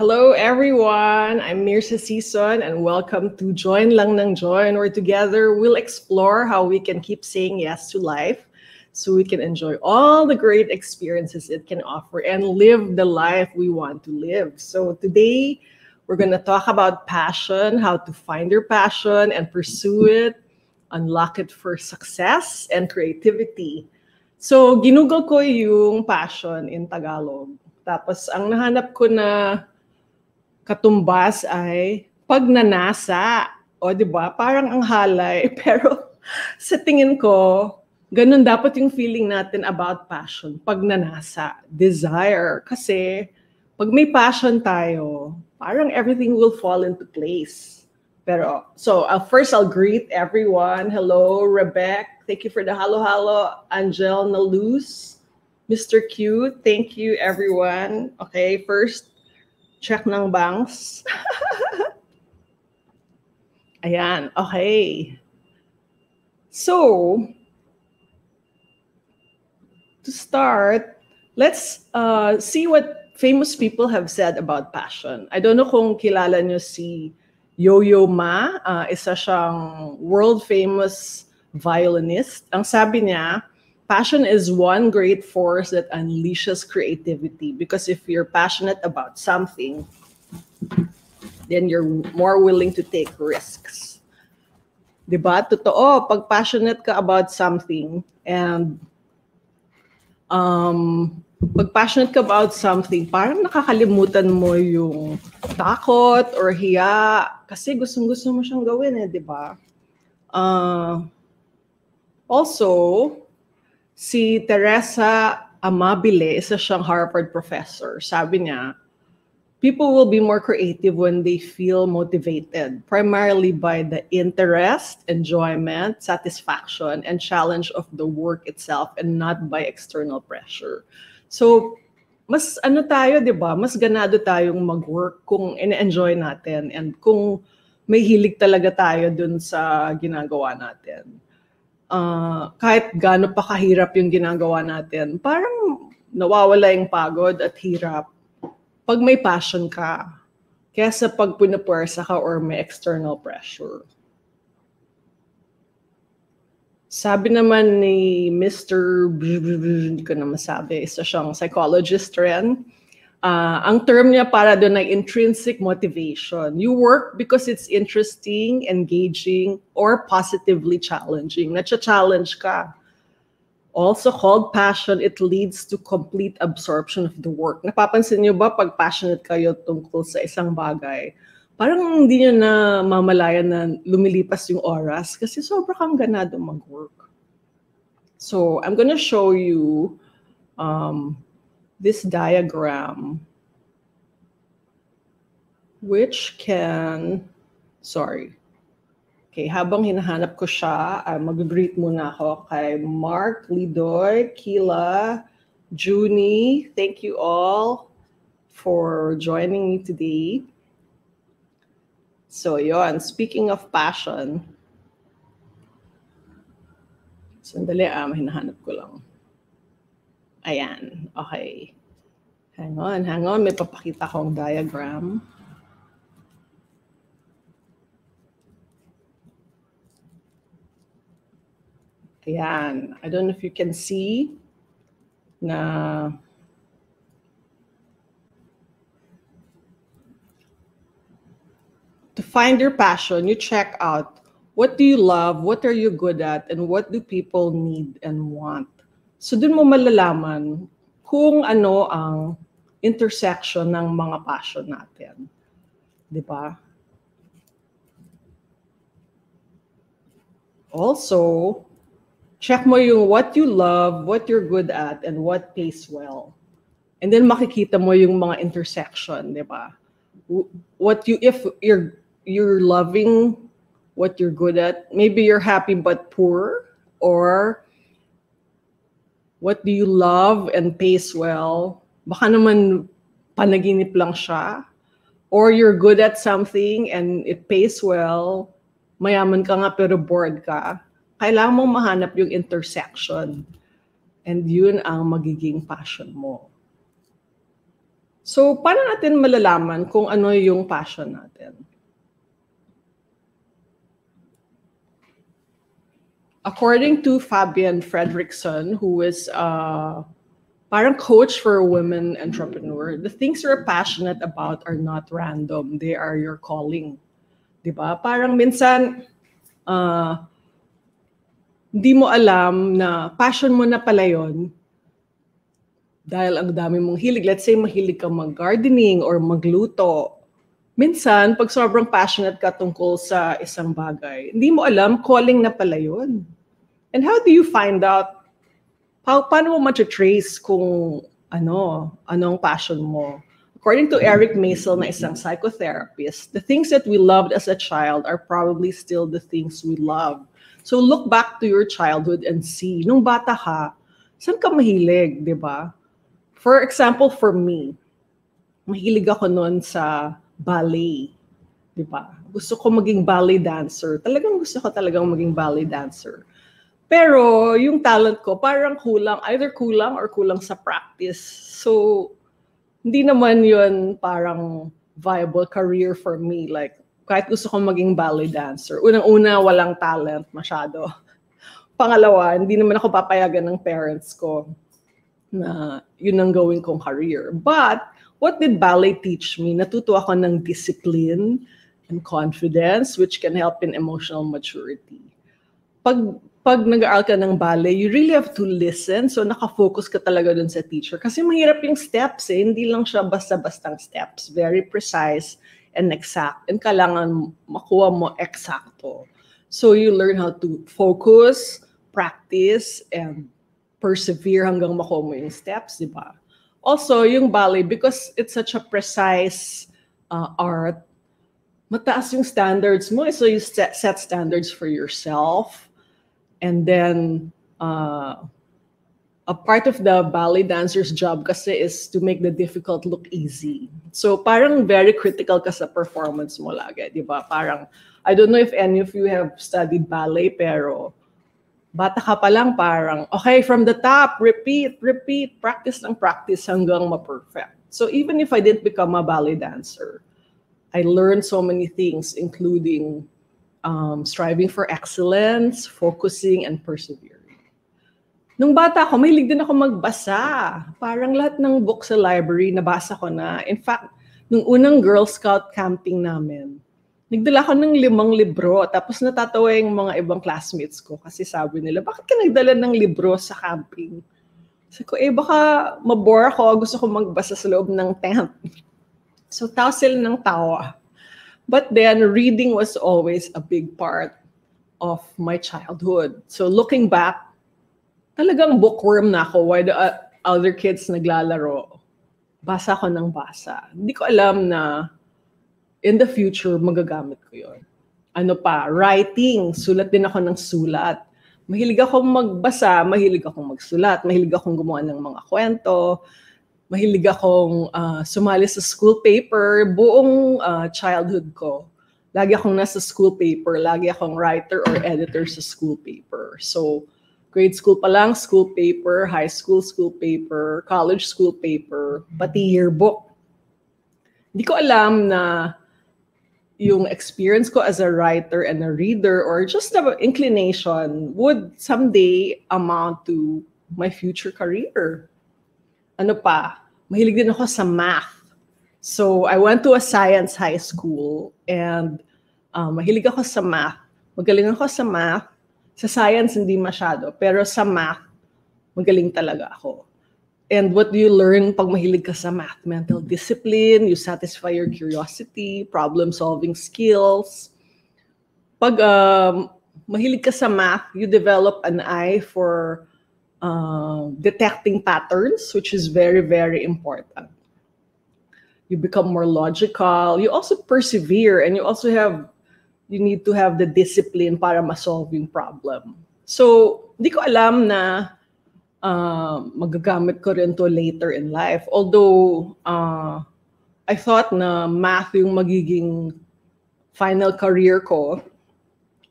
Hello everyone, I'm Myrza Sison and welcome to Join Lang Nang Join, where together we'll explore how we can keep saying yes to life so we can enjoy all the great experiences it can offer and live the life we want to live. So today we're going to talk about passion, how to find your passion and pursue it, unlock it for success and creativity. So ginugol ko yung passion in Tagalog. Tapos ang nahanap ko na katumbas ay pagnanasa. O, di ba? Parang ang halay. Pero sa tingin ko, ganun dapat yung feeling natin about passion. Pagnanasa, desire. Kasi pag may passion tayo, parang everything will fall into place. Pero, so first I'll greet everyone. Hello, Rebecca. Thank you for the halo-halo. Angel Naluz. Mr. Q, thank you everyone. Okay, first, check ng banks. Ayan, okay. So, to start, let's see what famous people have said about passion. I don't know kung kilala nyo si Yo-Yo Ma. Isa siyang world-famous violinist. Ang sabi niya, passion is one great force that unleashes creativity because if you're passionate about something, then you're more willing to take risks. Diba? Totoo, pag passionate ka about something and pag passionate ka about something, parang nakakalimutan mo yung takot or hiya kasi gustong-gusto mo siyang gawin diba? Also, si Teresa Amabile, isa siyang Harvard professor. Sabi niya, people will be more creative when they feel motivated, primarily by the interest, enjoyment, satisfaction, and challenge of the work itself and not by external pressure. So, mas ano tayo, di ba? Mas ganado tayong mag-work kung ina-enjoy natin and kung may hilig talaga tayo dun sa ginagawa natin. Kahit gaano pa kahirap yung ginagawa natin, parang nawawala yung pagod at hirap pag may passion ka kaysa pag pinupuwersa ka or may external pressure. Sabi naman ni Mr. Hindi ko na masabi, isa siyang psychologist rin. Ang term niya para doon ay intrinsic motivation. You work because it's interesting, engaging, or positively challenging. Nacha-challenge ka. Also called passion, it leads to complete absorption of the work. Napapansin niyo ba pag passionate kayo tungkol sa isang bagay, parang hindi niyo na mamalayan na lumilipas yung oras kasi sobra kang ganado mag-work. So I'm gonna show you this diagram, which can, okay, habang hinahanap ko siya, mag-greet muna ako kay Mark, Lidoy, Kila, Junie. Thank you all for joining me today. So yon, speaking of passion, sandali hinahanap ko lang. Ayan, okay. Hang on. May papakita akong diagram. Ayan. I don't know if you can see na to find your passion, you check out what do you love, what are you good at, and what do people need and want. So dun mo malalaman kung ano ang intersection ng mga passion natin. Di ba? Also, check mo yung what you love, what you're good at, and what pays well. And then makikita mo yung mga intersection, di ba? If you're loving what you're good at, maybe you're happy but poor, or what do you love and pays well? Baka naman panaginip lang siya. Or you're good at something and it pays well, mayaman ka nga pero bored ka. Kailangan mong mahanap yung intersection. And yun ang magiging passion mo. So, paano natin malalaman kung ano yung passion natin? According to Fabian Fredrickson, who is parang coach for a women entrepreneur, the things you're passionate about are not random. They are your calling. Diba? Parang minsan, hindi mo alam na passion mo na pala yun dahil ang dami mong hilig. Let's say mahilig ka mag-gardening or magluto. Minsan, pag sobrang passionate ka tungkol sa isang bagay, hindi mo alam, calling na pala yun. And how do you find out? Paano mo ma-trace kung anong passion mo? According to Eric Maisel, na isang psychotherapist, the things that we loved as a child are probably still the things we love. So look back to your childhood and see, nung bata ka, saan ka mahilig, di ba? For example, for me, mahilig ako noon sa ballet, di ba? Gusto ko maging ballet dancer. Gusto ko talagang maging ballet dancer. Pero yung talent ko parang either kulang or kulang sa practice. So hindi naman yun parang viable career for me. Like kahit gusto ko maging ballet dancer, unang-una walang talent masyado. Pangalawa, hindi naman ako papayagan ng parents ko na yun ang gawin kong career. But what did ballet teach me? Natuto ako ng discipline and confidence, which can help in emotional maturity. Pag nag-aaral ka ng ballet, you really have to listen. So nakafocus ka talaga dun sa teacher. Kasi mahirap yung steps eh. Hindi lang siya basta-bastang steps. Very precise and exact. And kailangan makuha mo eksakto. So you learn how to focus, practice, and persevere hanggang makuha mo yung steps, di ba? Also, yung ballet, because it's such a precise art, mataas yung standards mo. So you set standards for yourself. And then, a part of the ballet dancer's job kasi is to make the difficult look easy. So parang very critical ka sa performance mo lagi, di ba? Parang, I don't know if any of you have studied ballet, pero bata ka pa lang parang, okay, from the top, repeat, practice hanggang ma-perfect. So even if I didn't become a ballet dancer, I learned so many things, including striving for excellence, focusing, and persevering. Nung bata ako, mahilig din ako magbasa. Parang lahat ng book sa library, nabasa ko na. In fact, nung unang Girl Scout camping namin, nagdala ko ng 5 libro, tapos natatawa yung mga ibang classmates ko kasi sabi nila, bakit ka nagdala ng libro sa camping? Sabi ko, baka mabore ako, gusto ko magbasa sa loob ng tent. So tawa sila ng tawa. But then, reading was always a big part of my childhood. So looking back, talagang bookworm na ako while the other kids naglalaro. Basa ko ng basa. Hindi ko alam na in the future, magagamit ko yun. Ano pa? Writing. Sulat din ako ng sulat. Mahilig akong magbasa, mahilig akong magsulat, mahilig akong gumawa ng mga kwento, mahilig akong sumali sa school paper. Buong childhood ko, lagi akong nasa school paper, lagi akong writer or editor sa school paper. So, grade school pa lang, school paper, high school, school paper, college, school paper, pati yearbook. Hindi ko alam na yung experience ko as a writer and a reader or just the inclination would someday amount to my future career. Ano pa? Mahilig din ako sa math. So I went to a science high school and mahilig ako sa math. Magaling ako sa math. Sa science, hindi masyado. Pero sa math, magaling talaga ako. And what do you learn pag mahilig ka sa math? Mental discipline, you satisfy your curiosity, problem-solving skills. Pag mahilig ka sa math, you develop an eye for detecting patterns, which is very, very important. You become more logical. You also persevere, and you need to have the discipline para ma-solve yung problem. So, di ko alam na magagamit ko rin to later in life. Although, I thought na math yung magiging final career ko.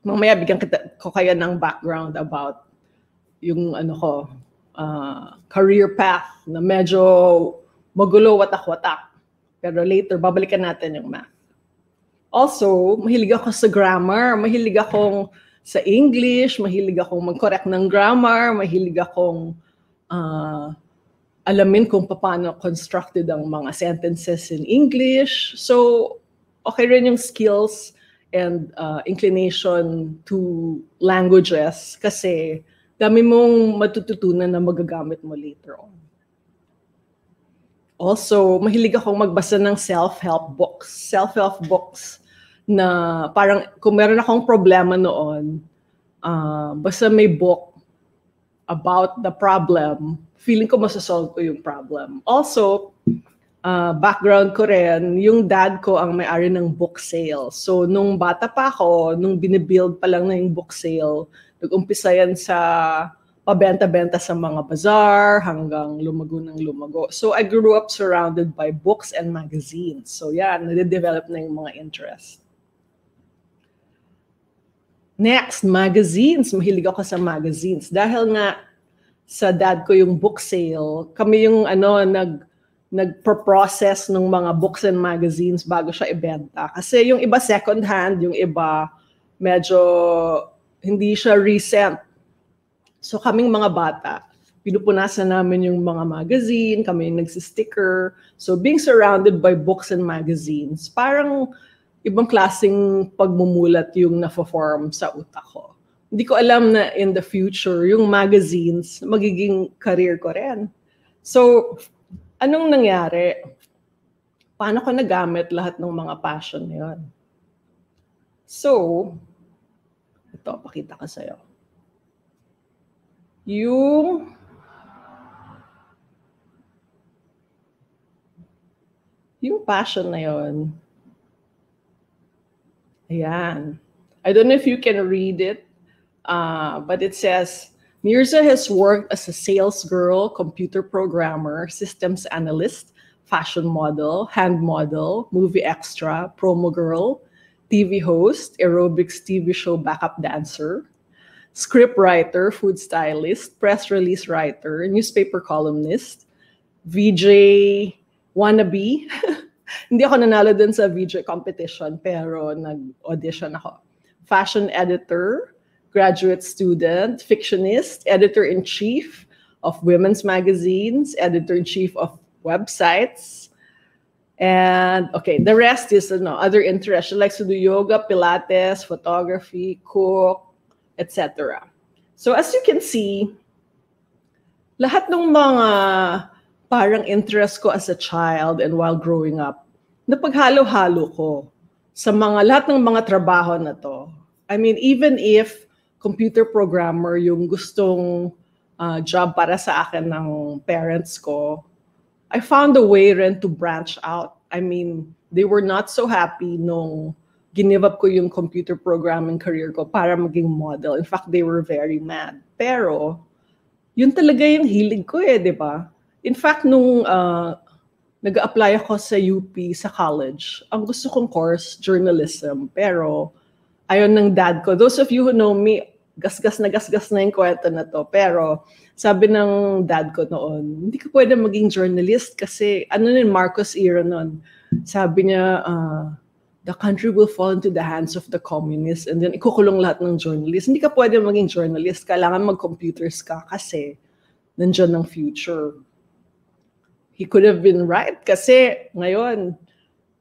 Mamaya bigyan ko kaya ng background about yung career path na medyo magulo, watak-watak. Pero later, babalikan natin yung math. Also, mahilig ako sa grammar. Mahilig akong sa English. Mahilig akong mag-correct ng grammar. Mahilig akong alamin kung paano constructed ang mga sentences in English. So, okay rin yung skills and inclination to languages kasi dami mong matututunan na magagamit mo later on. Also, mahilig akong magbasa ng self-help books. Self-help books na parang kung meron akong problema noon, basta may book about the problem, feeling ko masasolve ko yung problem. Also, background ko rin, yung dad ko ang may-ari ng book sale. So, nung bata pa ako, nung binibuild pa lang na yung book sale, nag-umpisa yan sa pabenta-benta sa mga bazaar hanggang lumago ng lumago. So, I grew up surrounded by books and magazines. So, yan, nade-develop na yung mga interest. Next, magazines. Mahilig ako sa magazines. Dahil nga sa dad ko yung book sale, kami yung nagpo-process ng mga books and magazines bago siya ibenta. Kasi yung iba second hand, yung iba medyo hindi siya recent. So kaming mga bata, pinupunasan namin yung mga magazine, kami yung nagsisticker. So being surrounded by books and magazines, parang ibang klaseng pagmumulat yung na-form sa utak ko. Hindi ko alam na in the future, yung magazines, magiging career ko rin. So, anong nangyari? Paano ko nagamit lahat ng mga passion na yun? So, ito, pakita ko sa'yo. Yung passion na yun, ayan. I don't know if you can read it, but it says, Myrza has worked as a sales girl, computer programmer, systems analyst, fashion model, hand model, movie extra, promo girl, TV host, aerobics TV show backup dancer, script writer, food stylist, press release writer, newspaper columnist, VJ wannabe. Hindi ako nanalo dun sa VJ competition, pero nag-audition ako. Fashion editor, graduate student, fictionist, editor-in-chief of women's magazines, editor-in-chief of websites. And okay, the rest is other interests. She likes to do yoga, Pilates, photography, cook, etc. So as you can see, lahat ng mga parang interest ko as a child and while growing up, napaghalo-halo ko sa lahat ng mga trabaho na to. I mean, even if computer programmer yung gustong job para sa akin ng parents ko, I found a way rin to branch out. I mean, they were not so happy nung give up ko yung computer programming career ko para maging model. In fact, they were very mad. Pero, yun talaga yung hilig ko di ba? In fact, nung nag-apply ako sa UP sa college, ang gusto kong course, journalism. Pero, ayon ng dad ko. Those of you who know me, gasgas na yung kwento na to. Pero, sabi ng dad ko noon, hindi ka pwede maging journalist kasi Marcos era noon. Sabi niya, the country will fall into the hands of the communists and then ikukulong lahat ng journalist. Hindi ka pwede maging journalist. Kailangan mag-computers ka kasi nandiyan ng future. He could have been right kasi ngayon,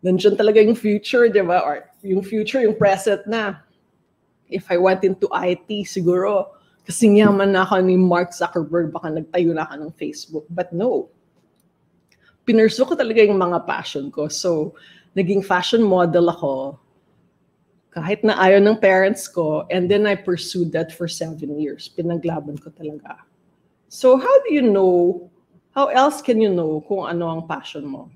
nandiyan talaga yung future, di ba? Or yung future, yung present na. If I went into IT, siguro, kasing yaman na ako ni Mark Zuckerberg, baka nagtayo na ako ng Facebook. But no. Pinursu ko talaga yung mga passion ko. So, naging fashion model ako kahit na ayaw ng parents ko, and then I pursued that for 7 years. Pinaglaban ko talaga. So how do you know, how else can you know kung ano ang passion mo?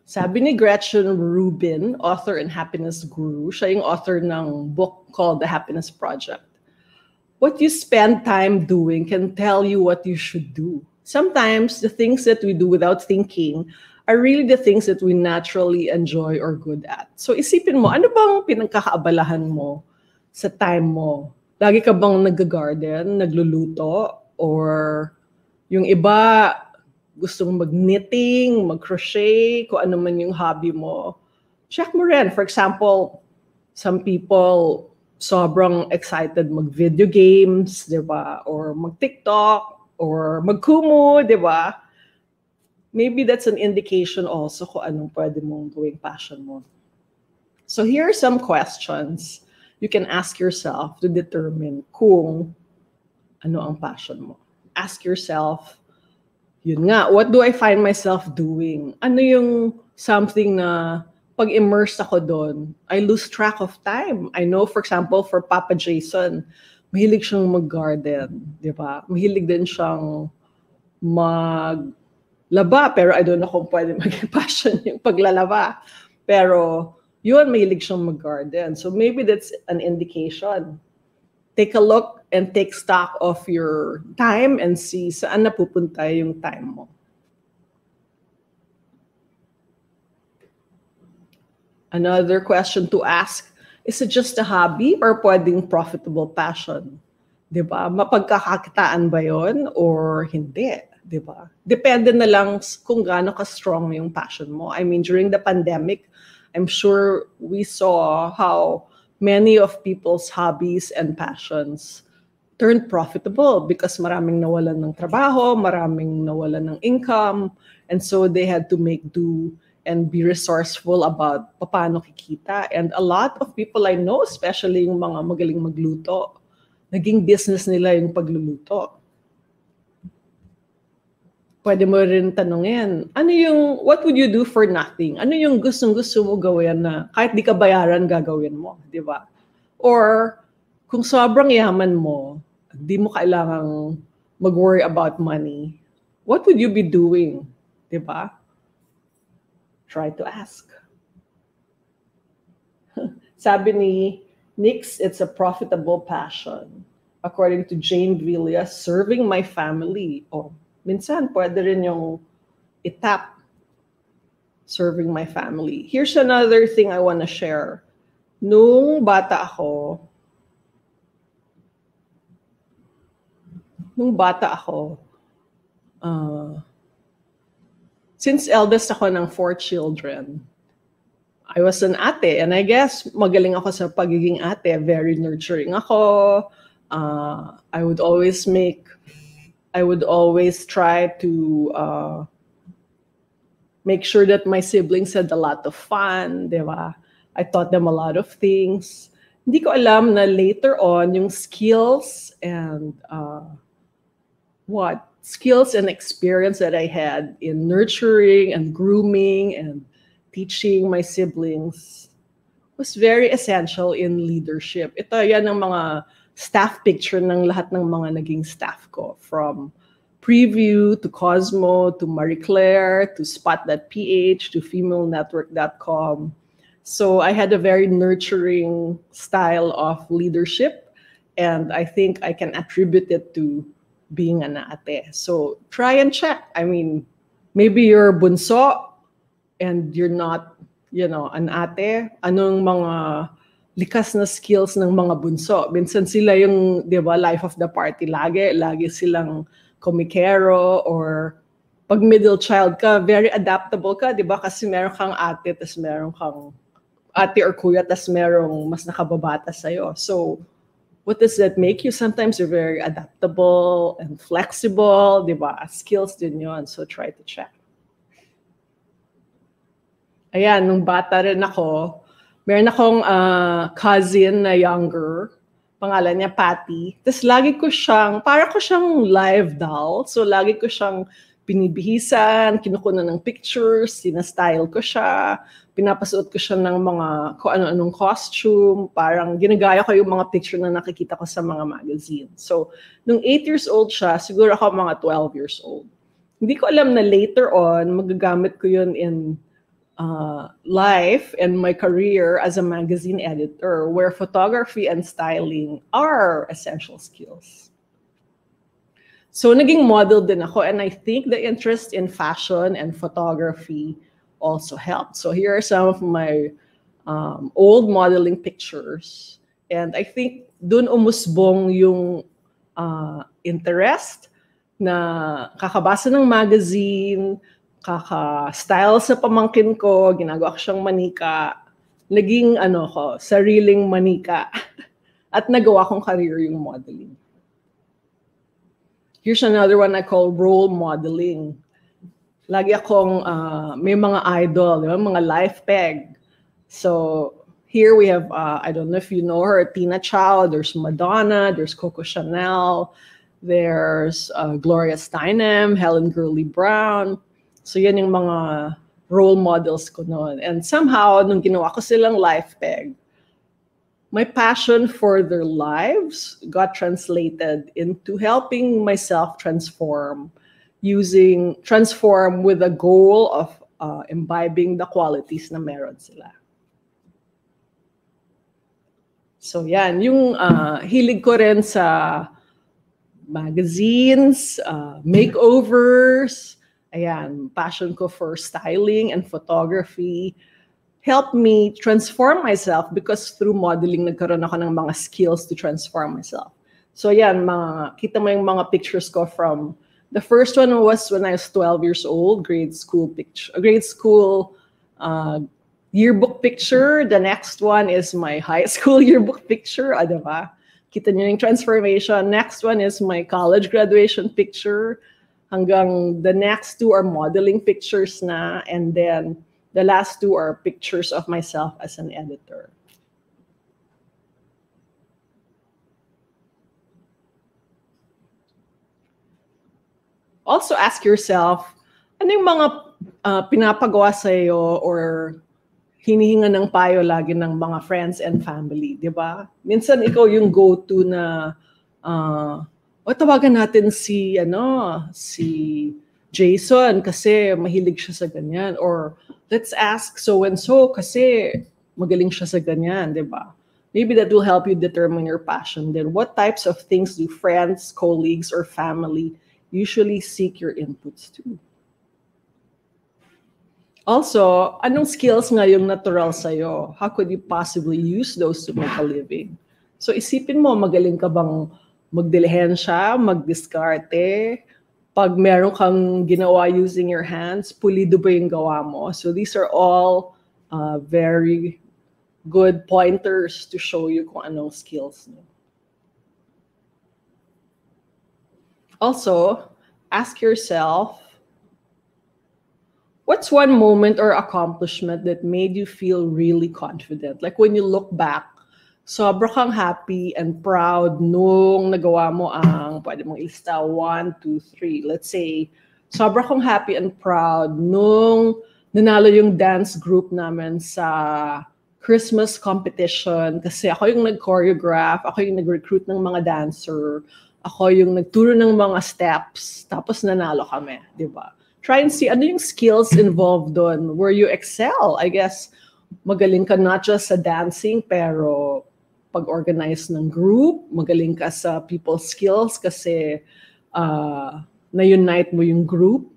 Sabi ni Gretchen Rubin, author and happiness guru, siya yung author ng book called The Happiness Project. What you spend time doing can tell you what you should do. Sometimes the things that we do without thinking are really the things that we naturally enjoy or good at. So isipin mo, ano bang pinagkakaabalahan mo sa time mo? Lagi ka bang nag-garden, nagluluto, or yung iba gustong mag-knitting, mag-crochet, kung ano man yung hobby mo, check mo rin. For example, some people sobrang excited mag-video games, di ba? Or mag-TikTok, or mag-KUMU, di ba? Maybe that's an indication also kung anong pwede mong gawing passion mo. So here are some questions you can ask yourself to determine kung ano ang passion mo. Ask yourself, yun nga, what do I find myself doing? Ano yung something na pag immersed ako doon, I lose track of time. I know, for example, for Papa Jason, mahilig siyang mag-garden, di ba? Mahilig din siyang maglaba, pero I don't know kung pwede maging passion yung paglalaba. Pero yun, mahilig siyang mag-garden. So maybe that's an indication. Take a look and take stock of your time and see saan napupunta yung time mo. Another question to ask, is it just a hobby or pwedeng profitable passion? Diba? Mapagkakakitaan ba yun or hindi? Diba? Depende na lang kung gaano ka-strong yung passion mo. I mean, during the pandemic, I'm sure we saw how many of people's hobbies and passions turned profitable because maraming nawalan ng trabaho, maraming nawalan ng income, and so they had to make do and be resourceful about paano kikita. And a lot of people I know, especially yung mga magaling magluto, naging business nila yung pagluluto. Pwede mo rin tanungin, what would you do for nothing? Ano yung gustong-gusto mo gawin na kahit di ka bayaran, gagawin mo, di ba? Or kung sobrang yaman mo, di mo kailangang mag-worry about money, what would you be doing, di ba? Try to ask. Sabi ni Nix, it's a profitable passion. According to Jane Villa, serving my family. Oh, minsan pwede rin yung itap, serving my family. Here's another thing I want to share. Nung bata ako, since eldest ako ng 4 children, I was an ate, and I guess magaling ako sa pagiging ate. Very nurturing ako. I would always try to make sure that my siblings had a lot of fun, di ba? I taught them a lot of things. Hindi ko alam na later on, yung skills and skills and experience that I had in nurturing and grooming and teaching my siblings was very essential in leadership. Ito yan ang mga staff picture ng lahat ng mga naging staff ko, from Preview to Cosmo to Marie Claire to Spot.ph to FemaleNetwork.com. So I had a very nurturing style of leadership, and I think I can attribute it to being an ate. So try and check. I mean, maybe you're bunso and you're not, an ate. Anong mga likas na skills ng mga bunso? Minsan sila yung, di ba, life of the party lagi. Lagi silang komikero, or pag middle child ka, very adaptable ka, di ba? Kasi meron kang ate, tas meron kang ate or kuya, tas merong mas nakababata sa'yo. So, what does that make you? Sometimes you're very adaptable and flexible, di ba? Skills din yun. So try to check. Ayan, nung bata rin ako, meron akong cousin na younger, pangalan niya Patty. Tapos lagi ko siyang, para ko siyang live doll. So lagi ko siyang binibihisan, kinukunan ng pictures, sinastyle ko siya, pinapasuot ko siya ng mga kung ano-anong costume, parang ginagaya ko yung mga picture na nakikita ko sa mga magazine. So, nung 8 years old siya, siguro ako mga 12 years old. Hindi ko alam na later on, magagamit ko yun in life and my career as a magazine editor, where photography and styling are essential skills. So naging model din ako, and I think the interest in fashion and photography also helped. So here are some of my old modeling pictures, and I think dun umusbong yung interest na kakabasa ng magazine, kaka-style sa pamangkin ko, ginagawa ko siyang manika, naging sariling manika. At nagawa kong career yung modeling. Here's another one I call role modeling. Lagi akong may mga idol, diba? Mga life peg. So here we have, I don't know if you know her, Tina Chow, there's Madonna, there's Coco Chanel, there's Gloria Steinem, Helen Gurley Brown. So yan yung mga role models ko noon. And somehow, nung ginawa ko silang life peg, my passion for their lives got translated into helping myself transform with a goal of imbibing the qualities na meron sila. So yan, yung hilig ko rin sa magazines, makeovers, ayan, passion ko for styling and photography helped me transform myself because through modeling, nagkaroon ako ng mga skills to transform myself. So yan, kita mo yung mga pictures ko from, the first one was when I was 12 years old, grade school yearbook picture. The next one is my high school yearbook picture. Diba? Kita nyo yung transformation. Next one is my college graduation picture. Hanggang the next two are modeling pictures na. And then the last two are pictures of myself as an editor. Also ask yourself, ano yung mga pinapagawa sa'yo or hinihinga ng payo lagi ng mga friends and family, di ba? Minsan ikaw yung go-to na, tawagan natin si Jason kasi mahilig siya sa ganyan. Or let's ask so-and-so kasi magaling siya sa ganyan, di ba? Maybe that will help you determine your passion. Then what types of things do friends, colleagues, or family usually seek your inputs to? Also, anong skills nga yung natural sa'yo? How could you possibly use those to make a living? So isipin mo, magaling ka bang magdilihensya, magdiskarte? Pag meron kang ginawa using your hands, pulido ba yung gawa mo? So these are all very good pointers to show you kung anong skills mo. Also, ask yourself, what's one moment or accomplishment that made you feel really confident? Like when you look back, sobra kang happy and proud nung nagawa mo ang, pwede mong ilista, 1, 2, 3. Let's say, sobra kang happy and proud nung nanalo yung dance group namin sa Christmas competition kasi ako yung nag-choreograph, ako yung nag-recruit ng mga dancer, ako yung nagturo ng mga steps, tapos nanalo kami, di ba? Try and see ano yung skills involved doon, where you excel. I guess magaling ka not just sa dancing, pero pag-organize ng group, magaling ka sa people skills kasi na-unite mo yung group.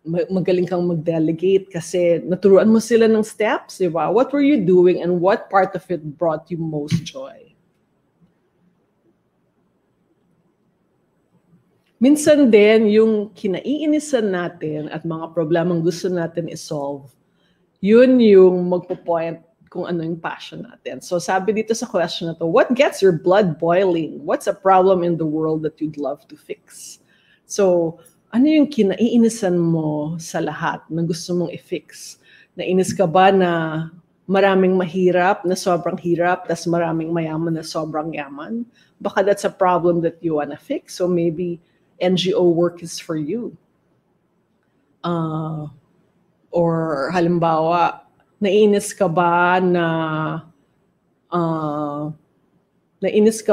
Magaling kang mag-delegate kasi naturuan mo sila ng steps, di ba? What were you doing and what part of it brought you most joy? Minsan din, yung kinaiinisan natin at mga problemang gusto natin i-solve, yun yung magpo-point kung ano yung passion natin. So sabi dito sa question na to, what gets your blood boiling? What's a problem in the world that you'd love to fix? So, ano yung kinaiinisan mo sa lahat na gusto mong i-fix? Nainis ka ba na maraming mahirap na sobrang hirap, tas maraming mayaman na sobrang yaman? Baka that's a problem that you wanna fix. So maybe NGO work is for you. Or halimbawa, nainis ka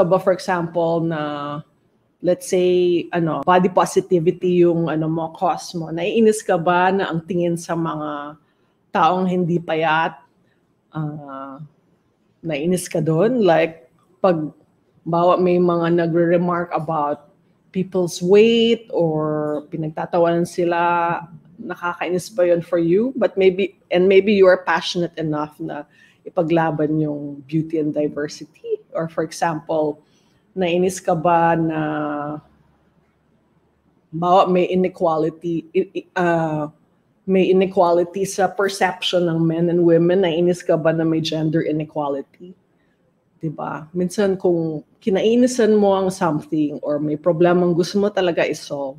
ba for example na let's say body positivity yung mo cause mo. Naiinis ka ba na ang tingin sa mga taong hindi payat? Naiinis ka doon? Like pag may mga nagre-remark about people's weight or pinagtatawanan sila, nakakainis ba yun for you? But maybe you are passionate enough na ipaglaban yung beauty and diversity. Or for example, nainis ka ba na may inequality, may inequality sa perception ng men and women. Nainis ka ba na may gender inequality? Diba? Minsan kung kinainisan mo ang something or may problemang gusto mo talaga i-solve,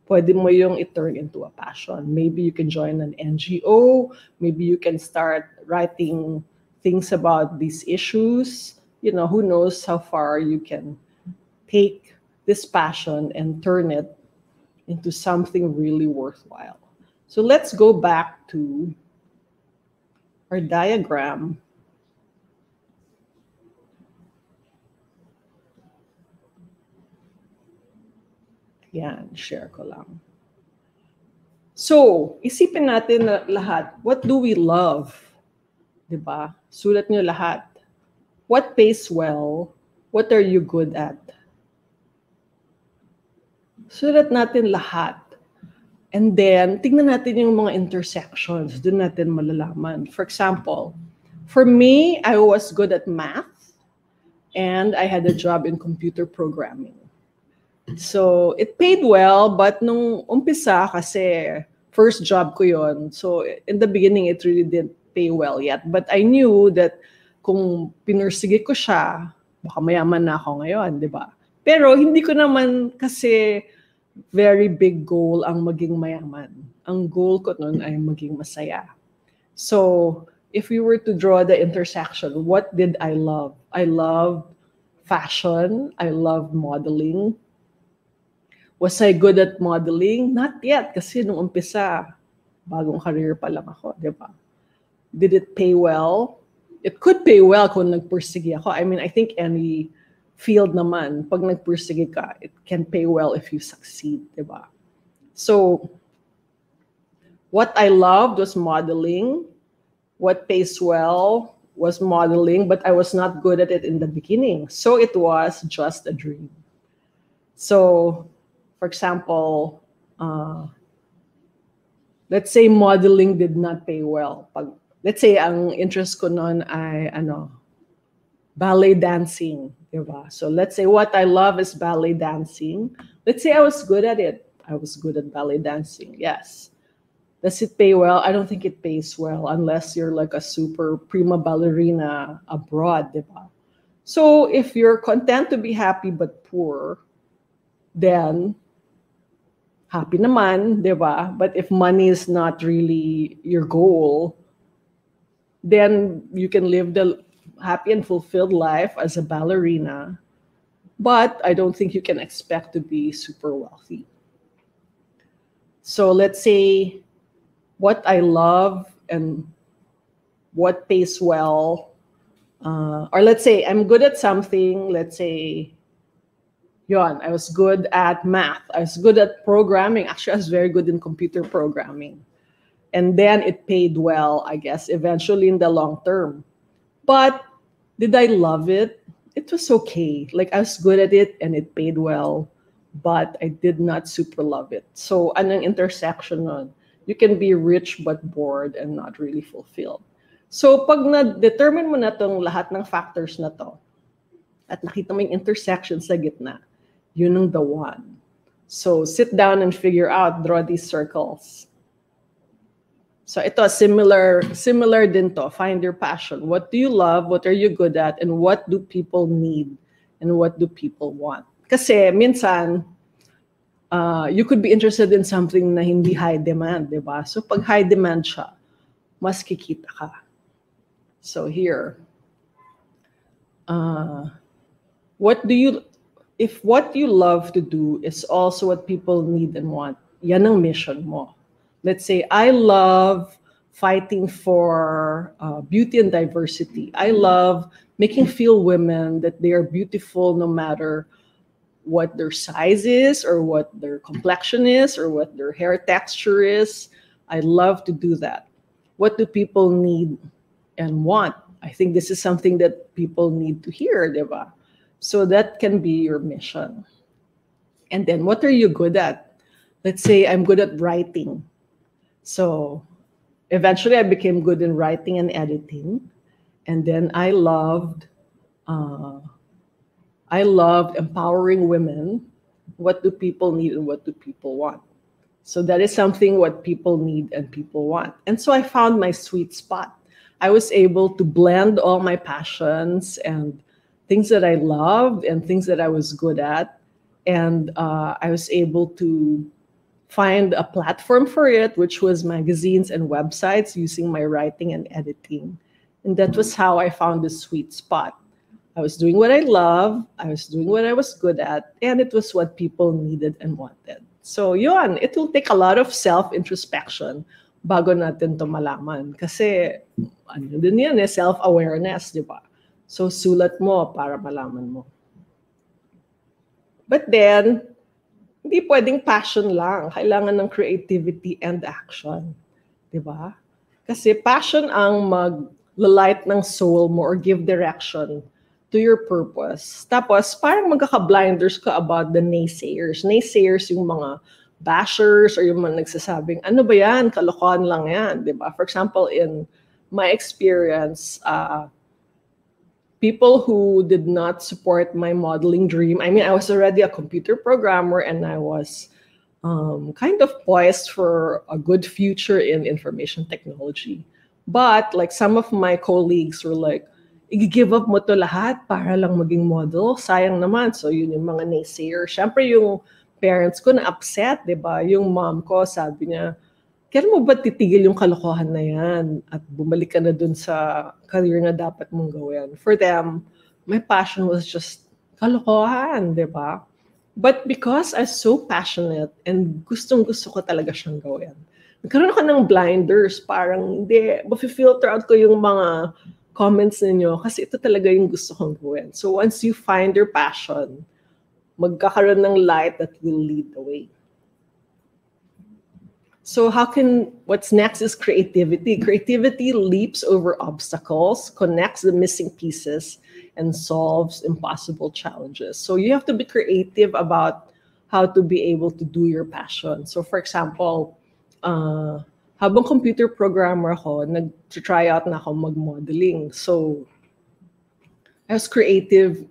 pwede mo yung i-turn into a passion. Maybe you can join an NGO. Maybe you can start writing things about these issues. You know, who knows how far you can take this passion and turn it into something really worthwhile. So let's go back to our diagram. Yan, share ko lang. So, isipin natin na lahat, what do we love? Diba? Sulat nyo lahat. What pays well? What are you good at? Sulat natin lahat. And then, tingnan natin yung mga intersections. Doon natin malalaman. For example, for me, I was good at math. And I had a job in computer programming. So, it paid well, but nung umpisa kasi first job ko yon. So, in the beginning, it really didn't pay well yet. But I knew that kung pinursige ko siya, baka mayaman na ako ngayon, di ba? Pero hindi ko naman kasi very big goal ang maging mayaman. Ang goal ko nun ay maging masaya. So, if we were to draw the intersection, what did I love? I loved fashion. I loved modeling. Was I good at modeling? Not yet, kasi nung umpisa, bagong career pa lang ako, di ba? Did it pay well? It could pay well kung nagpursige ako. I mean, I think any field naman, pag nagpursige ka, it can pay well if you succeed, di ba? So, what I loved was modeling. What pays well was modeling, but I was not good at it in the beginning. So, it was just a dream. So, for example, let's say modeling did not pay well. Let's say ang interest ko noon ay ballet dancing, diba? So let's say what I love is ballet dancing. Let's say I was good at it. I was good at ballet dancing. Yes. Does it pay well? I don't think it pays well unless you're like a super prima ballerina abroad, diba? So if you're content to be happy but poor, then happy naman, di ba? But if money is not really your goal, then you can live the happy and fulfilled life as a ballerina. But I don't think you can expect to be super wealthy. So let's say what I love and what pays well, or let's say I'm good at something, let's say, I was good at math. I was good at programming. Actually, I was very good in computer programming. And then it paid well, I guess, eventually in the long term. But did I love it? It was okay. Like, I was good at it and it paid well, but I did not super love it. So, anong intersection nun? You can be rich but bored and not really fulfilled. So, pag na-determine mo na tong lahat ng factors na to, at nakita mo yung intersection sa gitna, yun ang the one. So sit down and figure out, draw these circles. So ito, similar din to. Find your passion. What do you love? What are you good at? And what do people need? And what do people want? Kasi minsan, you could be interested in something na hindi high demand, di ba? So pag high demand siya, mas kikita ka. So here, if what you love to do is also what people need and want, yan ang mission mo. Let's say, I love fighting for beauty and diversity. I love making feel women that they are beautiful no matter what their size is or what their complexion is or what their hair texture is. I love to do that. What do people need and want? I think this is something that people need to hear, diba? So that can be your mission. And then what are you good at? Let's say I'm good at writing. So eventually I became good in writing and editing. And then I loved empowering women what do people need and what do people want. So that is something what people need and people want. And so I found my sweet spot. I was able to blend all my passions and things that I loved and things that I was good at. And I was able to find a platform for it, which was magazines and websites using my writing and editing. And that was how I found the sweet spot. I was doing what I love, I was doing what I was good at, and it was what people needed and wanted. So yun, it will take a lot of self-introspection bago natin to malaman. Kasi ano din yan self-awareness, di ba? So sulat mo para malaman mo. But then, hindi pwedeng passion lang. Kailangan ng creativity and action. Di ba? Kasi passion ang mag-light ng soul mo or give direction to your purpose. Tapos, parang magkaka-blinders ka about the naysayers. Naysayers yung mga bashers or yung mga nagsasabing, ano ba yan? Kalokohan lang yan. Di ba? For example, in my experience, people who did not support my modeling dream. I mean, I was already a computer programmer and I was kind of poised for a good future in information technology. But like some of my colleagues were like, i-give up mo to lahat para lang maging model. Sayang naman. So yun yung mga naysayers. Siyempre yung parents ko na upset, di ba? Yung mom ko sabi niya, kailan mo ba titigil yung kalokohan na yan at bumalik ka na dun sa career na dapat mong gawin? For them, my passion was just kalokohan, di ba? But because I'm so passionate and gustong-gusto ko talaga siyang gawin, nagkaroon ako ng blinders, parang hindi, mafi-filter out ko yung mga comments ninyo kasi ito talaga yung gusto kong gawin. So once you find your passion, magkakaroon ng light that will lead the way. So what's next is creativity. Creativity leaps over obstacles, connects the missing pieces, and solves impossible challenges. So you have to be creative about how to be able to do your passion. So for example, habang computer programmer ako, nag-try out na ako mag-modeling. So I was creative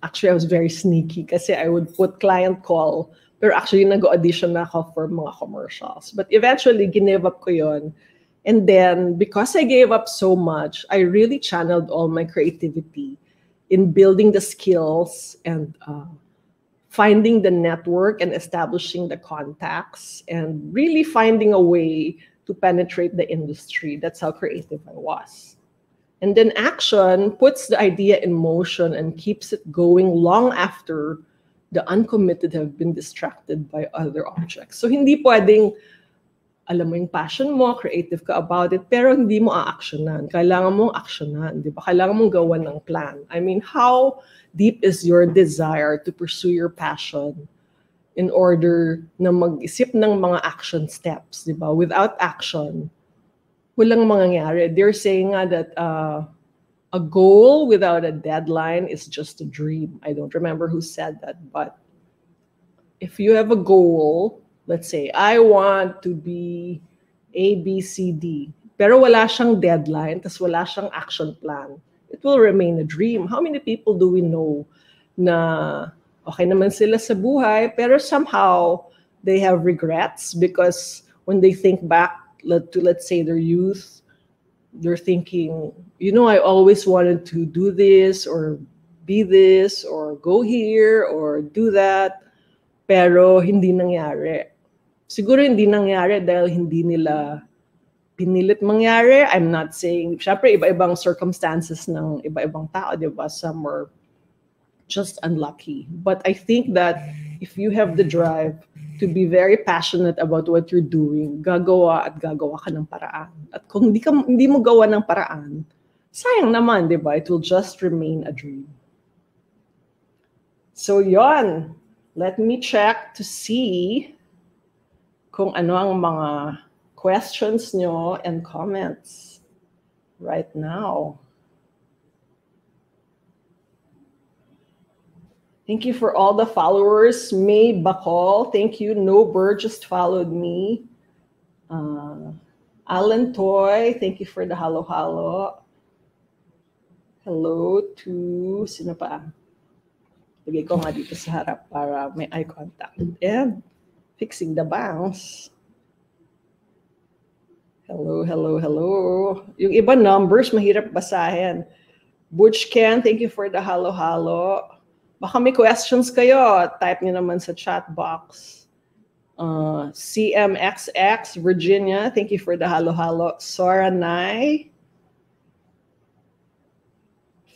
actually I was very sneaky kasi I would put client call, pero actually nag-audition na ako for mga commercials. But eventually, give up ko yun. And then, because I gave up so much, I really channeled all my creativity in building the skills and finding the network and establishing the contacts and really finding a way to penetrate the industry. That's how creative I was. And then action puts the idea in motion and keeps it going long after the uncommitted have been distracted by other objects. So hindi pwedeng, alam mo yung passion mo, creative ka about it, pero hindi mo a-actionan. Kailangan mong actionan, di ba? Kailangan mong gawan ng plan. I mean, how deep is your desire to pursue your passion in order na mag-isip ng mga action steps, di ba? Without action, walang mangyayari. They're saying nga that a goal without a deadline is just a dream. I don't remember who said that, but if you have a goal, let's say, I want to be A, B, C, D, pero wala siyang deadline, tas wala siyang action plan, it will remain a dream. How many people do we know na okay naman sila sa buhay, pero somehow they have regrets because when they think back to, let's say, their youth, they're thinking, I always wanted to do this or be this or go here or do that, pero hindi nangyari. Siguro hindi nangyari dahil hindi nila pinilit mangyari. I'm not saying, syempre iba-ibang circumstances ng iba-ibang tao, di ba? Some were just unlucky. But I think that if you have the drive to be very passionate about what you're doing, gagawa ka ng paraan. At kung hindi mo gawa ng paraan, sayang naman, di ba? It will just remain a dream. So yon, let me check to see kung ano ang mga questions nyo and comments right now. Thank you for all the followers. May Bacol, thank you. No Bird just followed me. Alan Toy, thank you for the halo. Hello to, sino pa? Lagay ko nga dito sa harap para may eye contact. And fixing the bounce. Hello, hello, hello. Yung iba numbers, mahirap basahin. Butch Ken, thank you for the halo-halo. Baka may questions kayo, type nyo naman sa chat box. CMXX, Virginia, thank you for the halo-halo. Sora Nai,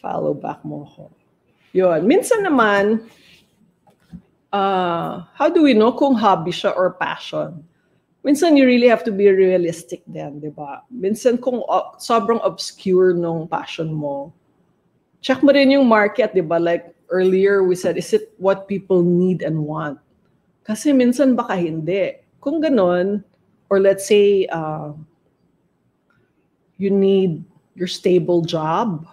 follow back mo ko. Yun, minsan naman, how do we know kung hobby siya or passion? Minsan you really have to be realistic din, di ba? Minsan kung sobrang obscure nung passion mo, check mo rin yung market, di ba? Like earlier we said, is it what people need and want? Kasi minsan baka hindi. Kung ganon, or let's say you need your stable job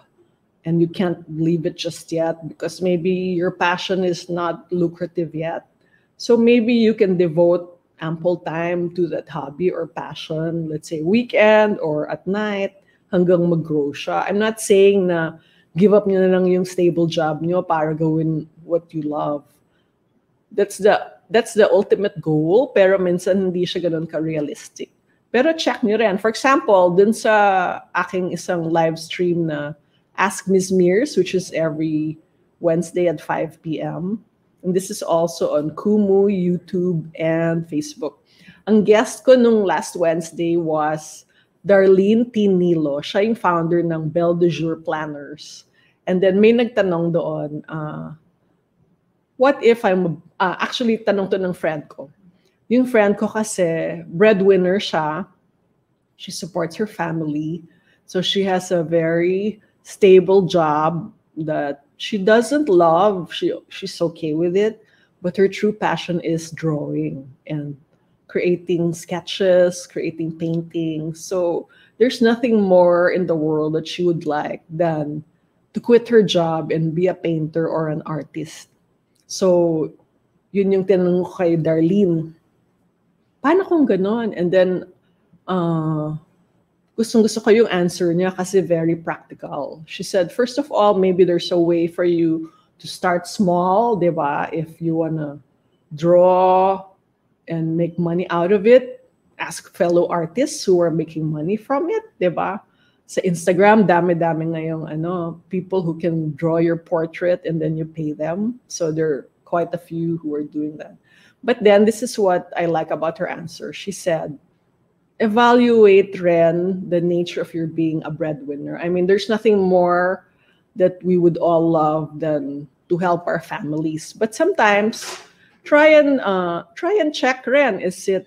and you can't leave it just yet because maybe your passion is not lucrative yet. So maybe you can devote ample time to that hobby or passion, let's say weekend or at night, hanggang mag-grow siya. I'm not saying na give up nyo na lang yung stable job nyo para gawin what you love. That's the ultimate goal, pero minsan hindi siya ganun ka-realistic. Pero check nyo rin. For example, dun sa aking isang live stream na Ask Ms. Mears, which is every Wednesday at 5 p.m., and this is also on KUMU, YouTube, and Facebook. Ang guest ko nung last Wednesday was Darlene T. Nilo. Siya yung founder ng Belle de Jour Planners. And then may nagtanong doon, what if actually tanong to ng friend ko. Yung friend ko kasi, breadwinner siya. She supports her family. So she has a very stable job that she doesn't love. She's okay with it, but her true passion is drawing and creating sketches, creating paintings. So there's nothing more in the world that she would like than to quit her job and be a painter or an artist. So yun yung tinanong ko kay Darlene. Paano kung ganon? And then gustong-gusto ko yung answer niya kasi very practical. She said, first of all, maybe there's a way for you to start small, di ba? If you wanna draw and make money out of it, ask fellow artists who are making money from it, di ba? Sa Instagram, dami-dami ngayong people who can draw your portrait and then you pay them. So there are quite a few who are doing that. But then this is what I like about her answer. She said, evaluate rin the nature of your being a breadwinner. I mean, there's nothing more that we would all love than to help our families. But sometimes try and check rin, is the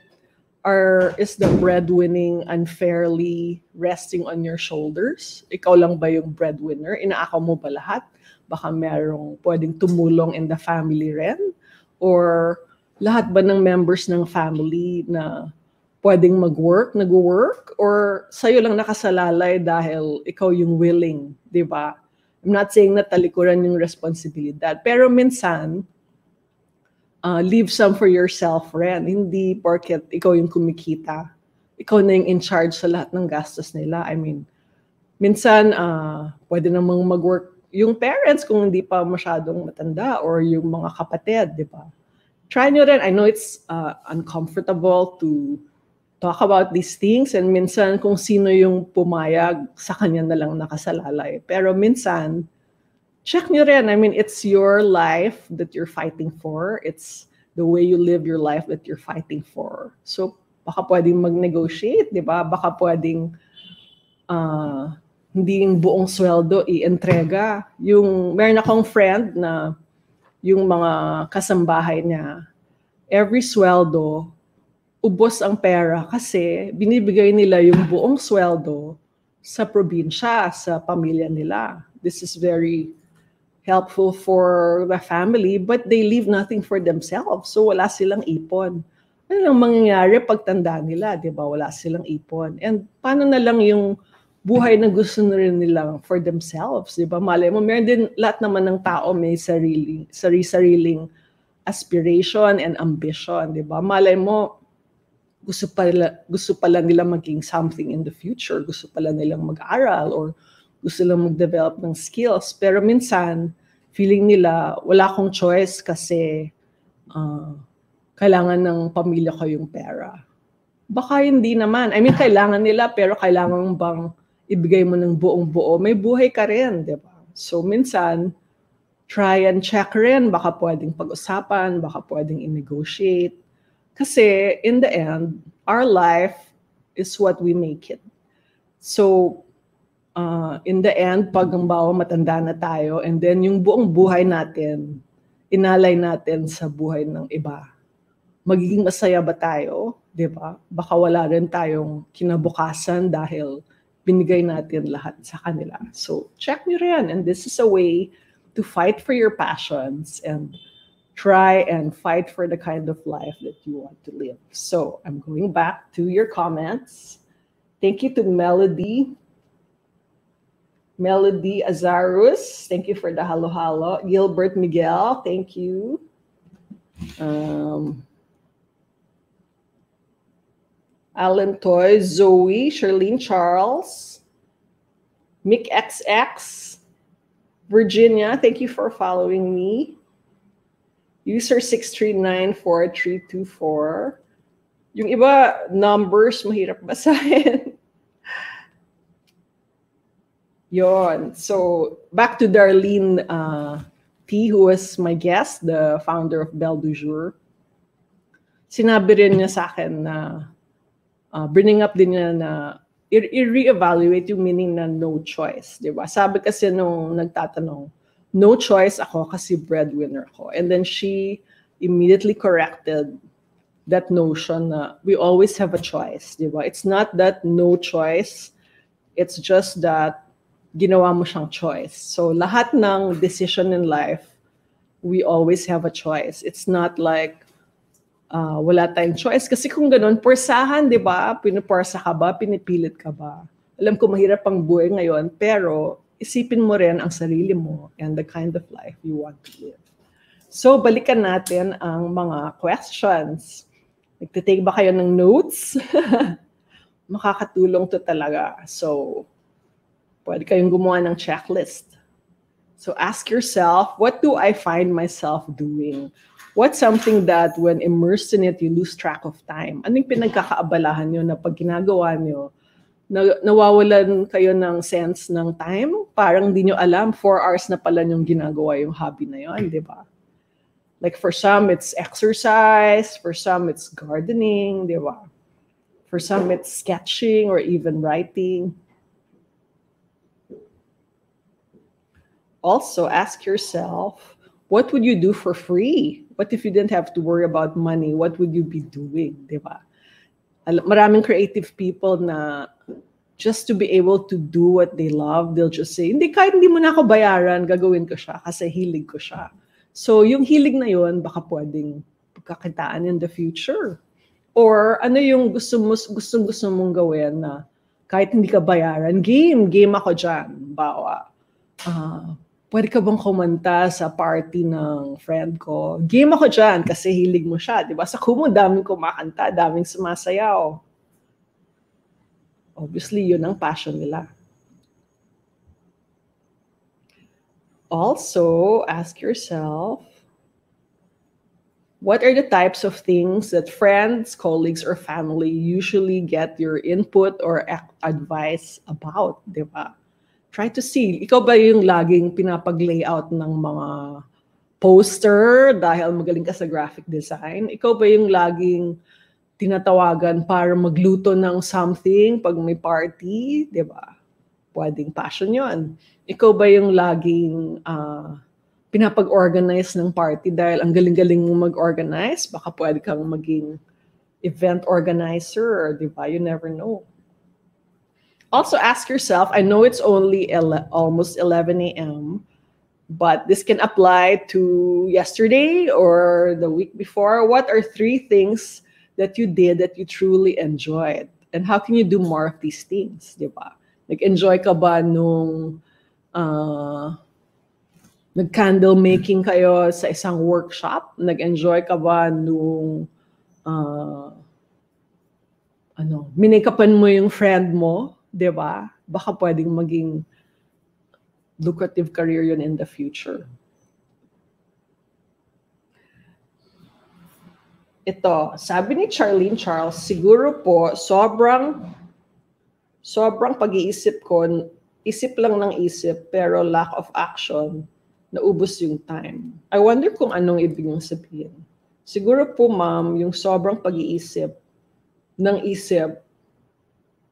breadwinning unfairly resting on your shoulders? Ikaw lang ba yung breadwinner? Inaakaw mo ba lahat? Baka merong pwedeng tumulong in the family rin? Or lahat ba ng members ng family na pwedeng nag-work, or sa'yo lang nakasalalay dahil ikaw yung willing, di ba? I'm not saying na talikuran yung responsibilidad, pero minsan, leave some for yourself rin. Hindi porket ikaw yung kumikita, ikaw na yung in charge sa lahat ng gastos nila. I mean, minsan, pwede namang mag-work yung parents kung hindi pa masyadong matanda, or yung mga kapatid, di ba? Try nyo rin. I know it's uncomfortable to talk about these things, and minsan kung sino yung pumayag, sa kanya na lang nakasalalay. Pero minsan, check nyo rin. I mean, it's your life that you're fighting for. It's the way you live your life that you're fighting for. So, baka pwedeng mag-negotiate, di ba? Baka pwedeng hindi yung buong sweldo i-entrega. Meron akong friend na yung mga kasambahay niya, every sweldo, ubos ang pera kasi binibigay nila yung buong sweldo sa probinsya, sa pamilya nila. This is very helpful for the family, but they leave nothing for themselves. So wala silang ipon. Ano lang mangyayari pag tanda nila, di ba? Wala silang ipon. And paano na lang yung buhay na gusto na rin nilang for themselves, di ba? Malay mo, meron din lahat naman ng tao may sariling aspiration and ambition, di ba? Malay mo, gusto pala nila maging something in the future, gusto pala nilang mag-aral, or gusto lang mag-develop ng skills. Pero minsan, feeling nila wala akong choice kasi kailangan ng pamilya ko yung pera. Baka hindi naman. I mean, kailangan nila, pero kailangan bang ibigay mo ng buong buo? May buhay ka rin, di ba? So, minsan, try and check rin. Baka pwedeng pag-usapan, baka pwedeng i-negotiate. Kasi, in the end, our life is what we make it. So, in the end, pag ang matanda na tayo, and then yung buong buhay natin, inalay natin sa buhay ng iba. Magiging masaya ba tayo? Diba? Baka wala rin tayong kinabukasan dahil binigay natin lahat sa kanila. So, check nyo rin. And this is a way to fight for your passions and try and fight for the kind of life that you want to live. So, I'm going back to your comments. Thank you to Melody Azarus. Thank you for the halo-halo. Gilbert Miguel, thank you. Alan Toy, Zoe, Charlene Charles, Mick XX, Virginia, thank you for following me. User 6394324. Yung iba, numbers, mahirap basahin. Yon. So, back to Darlene T, who was my guest, the founder of Belle du Jour. Sinabi rin niya sa akin na bringing up din niya na i-reevaluate yung meaning na no choice, di ba? Sabi kasi nung nagtatanong, no choice ako kasi breadwinner ko. And then she immediately corrected that notion na we always have a choice, di ba? It's not that no choice, it's just that ginawa mo siyang choice. So lahat ng decision in life, we always have a choice. It's not like wala tayong choice. Kasi kung ganun, porsahan, di ba? Pinuporsa ka ba? Pinipilit ka ba? Alam ko mahirap ang buhay ngayon, pero isipin mo rin ang sarili mo and the kind of life you want to live. So, balikan natin ang mga questions. Nagtitake ba kayo ng notes? Makakatulong to talaga. So, pwede kayong gumawa ng checklist. So, ask yourself, what do I find myself doing? What's something that when immersed in it, you lose track of time? Anong pinagkakaabalahan nyo na pag ginagawa nyo, nawawalan kayo ng sense ng time? Parang di nyo alam, 4 hours na pala yung ginagawa yung hobby na yun, di ba? Like for some, it's exercise. For some, it's gardening, di ba? For some, it's sketching or even writing. Also, ask yourself, what would you do for free? What if you didn't have to worry about money? What would you be doing? Diba? Maraming creative people na just to be able to do what they love, they'll just say, kahit hindi mo na ako bayaran, gagawin ko siya kasi hilig ko siya. So yung hilig na yun, baka pwedeng pagkakitaan in the future. Or ano yung gusto mong gawin na kahit hindi ka bayaran, game ako dyan. Bawa, pwede ka bang kumanta sa party ng friend ko? Game ako dyan kasi hilig mo siya. Diba? Sa KUMU, daming kumakanta, daming sumasayaw. Obviously, yun ang passion nila. Also, ask yourself, what are the types of things that friends, colleagues, or family usually get your input or advice about? Diba? Try to see, ikaw ba yung laging pinapag-layout ng mga poster dahil magaling ka sa graphic design? Ikaw ba yung laging tinatawagan para magluto ng something pag may party? Diba? Pwedeng passion yun. Ikaw ba yung laging pinapag-organize ng party dahil ang galing-galing mo mag-organize? Baka pwede kang maging event organizer, diba? You never know. Also ask yourself, I know it's only almost 11 a.m., but this can apply to yesterday or the week before. What are 3 things that you did that you truly enjoyed? And how can you do more of these things, di ba? Nag-enjoy ka ba nung nag-candle making kayo sa isang workshop? Nag-enjoy ka ba nung minikapan mo yung friend mo? Diba? Baka pwedeng maging lucrative career yun in the future. Ito, sabi ni Charlene Charles, siguro po, sobrang pag-iisip ko, isip lang ng isip, pero lack of action, naubos yung time. I wonder kung anong ibig niyong sabihin. Siguro po, ma'am, yung sobrang pag-iisip ng isip,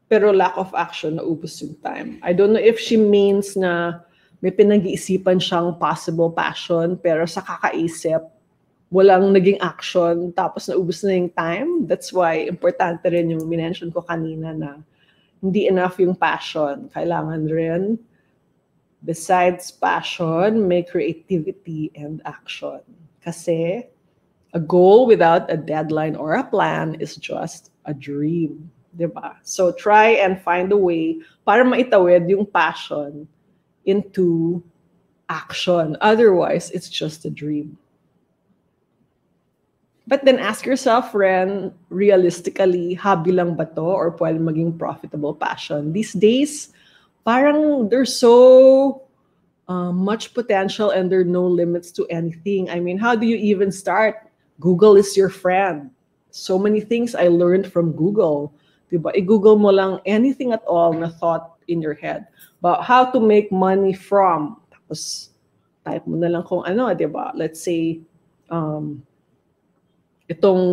pero lack of action, naubos yung time. I don't know if she means na may pinag-iisipan siyang possible passion, pero sa kakaisip, walang naging action, tapos naubos na yung time. That's why importante rin yung minention ko kanina na hindi enough yung passion. Kailangan rin, besides passion, may creativity and action. Kasi a goal without a deadline or a plan is just a dream. Diba? So try and find a way para maitawid yung passion into action. Otherwise, it's just a dream. But then ask yourself, Ren, realistically, hobby lang ba to or pwede maging profitable passion? These days, parang there's so much potential and there are no limits to anything. I mean, how do you even start? Google is your friend. So many things I learned from Google. Diba? I-Google mo lang anything at all na thought in your head about how to make money from. Tapos, type mo na lang kung ano, diba? Let's say, itong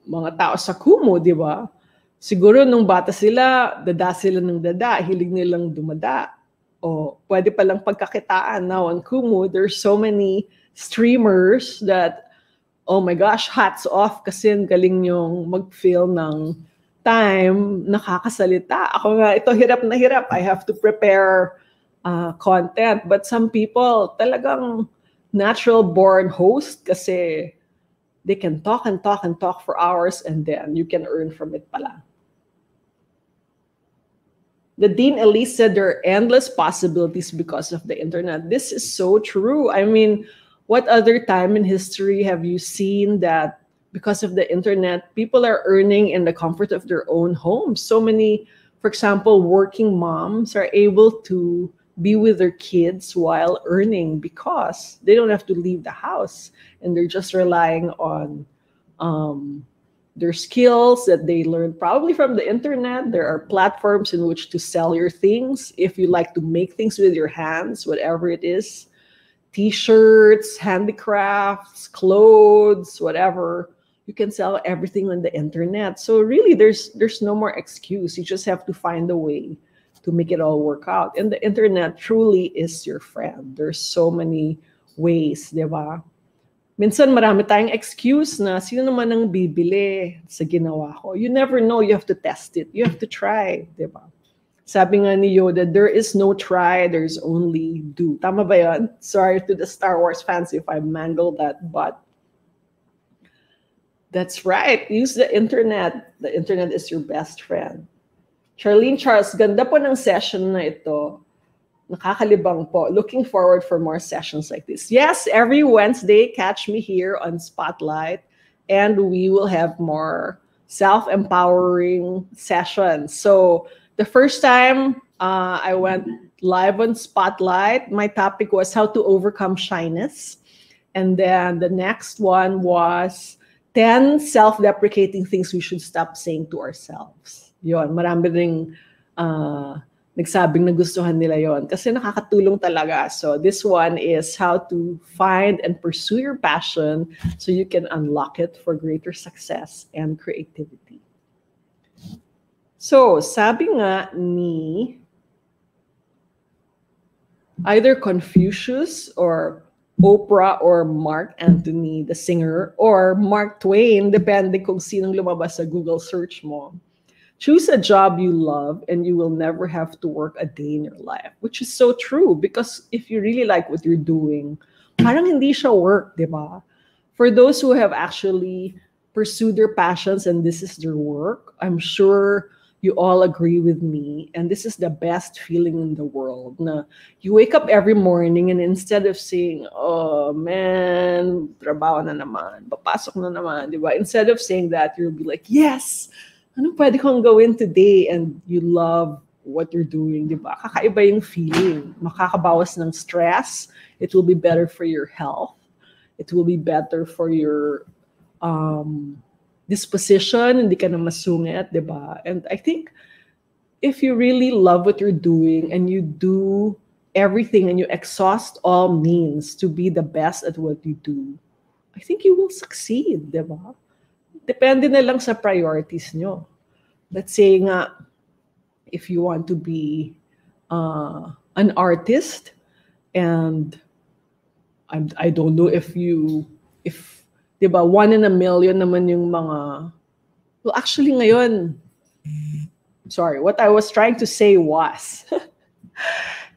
mga tao sa KUMU, di ba? Siguro nung bata sila ng dada, hilig nilang dumada. O pwede palang pagkakitaan. Now on KUMU, there's so many streamers that, oh my gosh, hats off kasi ang galing yung mag-fill ng time, nakakasalita. Ako nga, ito hirap na hirap. I have to prepare content. But some people, talagang natural born host kasi they can talk and talk and talk for hours and then you can earn from it pala. The Dean Elise said there are endless possibilities because of the internet. This is so true. I mean, what other time in history have you seen that because of the internet, people are earning in the comfort of their own homes? So many, for example, working moms are able to be with their kids while earning because they don't have to leave the house and they're just relying on their skills that they learned probably from the internet. There are platforms in which to sell your things. If you like to make things with your hands, whatever it is, t-shirts, handicrafts, clothes, whatever, you can sell everything on the internet. So really there's no more excuse. You just have to find a way to make it all work out. And the internet truly is your friend. There's so many ways, di ba? Minsan marami tayong excuse na sino naman ang bibili sa ginawa ko. You never know. You have to test it. You have to try, di ba? Sabi nga ni Yoda, there is no try, there's only do. Tama ba yun? Sorry to the Star Wars fans if I mangled that, but that's right. Use the internet. The internet is your best friend. Charlene Charles, ganda po ng session na ito. Nakakalibang po. Looking forward for more sessions like this. Yes, every Wednesday, catch me here on Spotlight, and we will have more self-empowering sessions. So the first time I went live on Spotlight, my topic was how to overcome shyness. And then the next one was 10 self-deprecating things we should stop saying to ourselves. Yon, marami ring nagsabing nagustuhan nila yon kasi nakakatulong talaga. So this one is how to find and pursue your passion so you can unlock it for greater success and creativity. So sabi nga ni either Confucius or Oprah or Mark Anthony, the singer, or Mark Twain, depende kung sinong lumabas sa Google search mo. Choose a job you love and you will never have to work a day in your life, which is so true because if you really like what you're doing, parang hindi siya work, di ba? For those who have actually pursued their passions and this is their work, I'm sure you all agree with me. And this is the best feeling in the world. Na you wake up every morning and instead of saying, oh man, trabaho na naman, papasok na naman, di ba? Instead of saying that, you'll be like, yes! Ano pwede kong gawin today? And you love what you're doing, di ba? Kakaiba yung feeling. Makakabawas ng stress. It will be better for your health. It will be better for your disposition, hindi ka na masungit, di ba? And I think if you really love what you're doing and you do everything and you exhaust all means to be the best at what you do, I think you will succeed, di ba? Depende na lang sa priorities nyo. Let's say nga, if you want to be an artist, and I don't know if di ba, 1 in a million naman yung mga, well, actually ngayon, sorry, what I was trying to say was,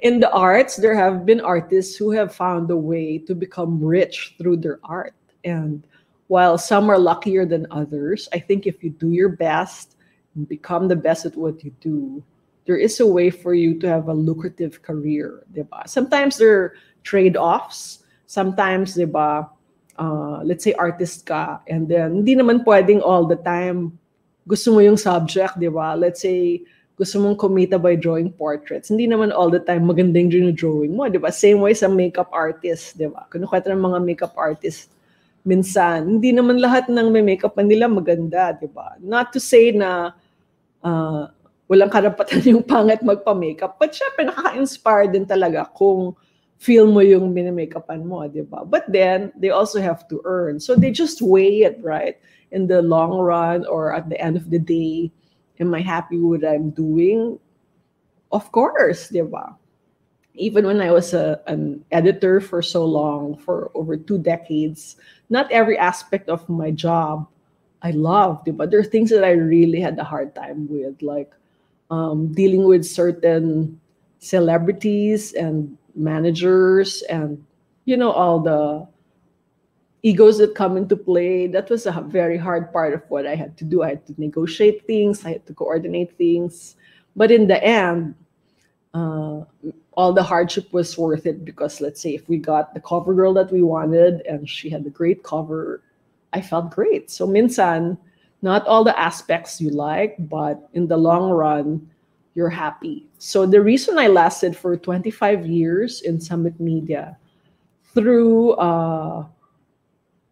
in the arts, there have been artists who have found a way to become rich through their art. And while some are luckier than others, I think if you do your best and become the best at what you do, there is a way for you to have a lucrative career, diba? Sometimes there are trade-offs. Sometimes, diba, let's say artist ka, and then hindi naman pwedeng all the time gusto mo yung subject, diba? Let's say gusto mong kumita by drawing portraits. Hindi naman all the time magandang drawing mo, diba? Same way sa makeup artist, diba? Kinukwento ng mga makeup artist, minsan, hindi naman lahat ng may makeup nila maganda, diba? Not to say na walang karapatan yung pangit magpa-makeup, but syempre nakaka-inspire din talaga kung feel mo yung mini-makeupan mo, diba? But then, they also have to earn. So they just weigh it, right? In the long run or at the end of the day, am I happy with what I'm doing? Of course, diba? Even when I was an editor for so long, for over 2 decades, not every aspect of my job I loved, but there are things that I really had a hard time with, like dealing with certain celebrities and managers and, you know, all the egos that come into play. That was a very hard part of what I had to do. I had to negotiate things, I had to coordinate things. But in the end, all the hardship was worth it, because let's say if we got the cover girl that we wanted and she had a great cover, I felt great. So minsan, not all the aspects you like, but in the long run, you're happy. So the reason I lasted for 25 years in Summit Media through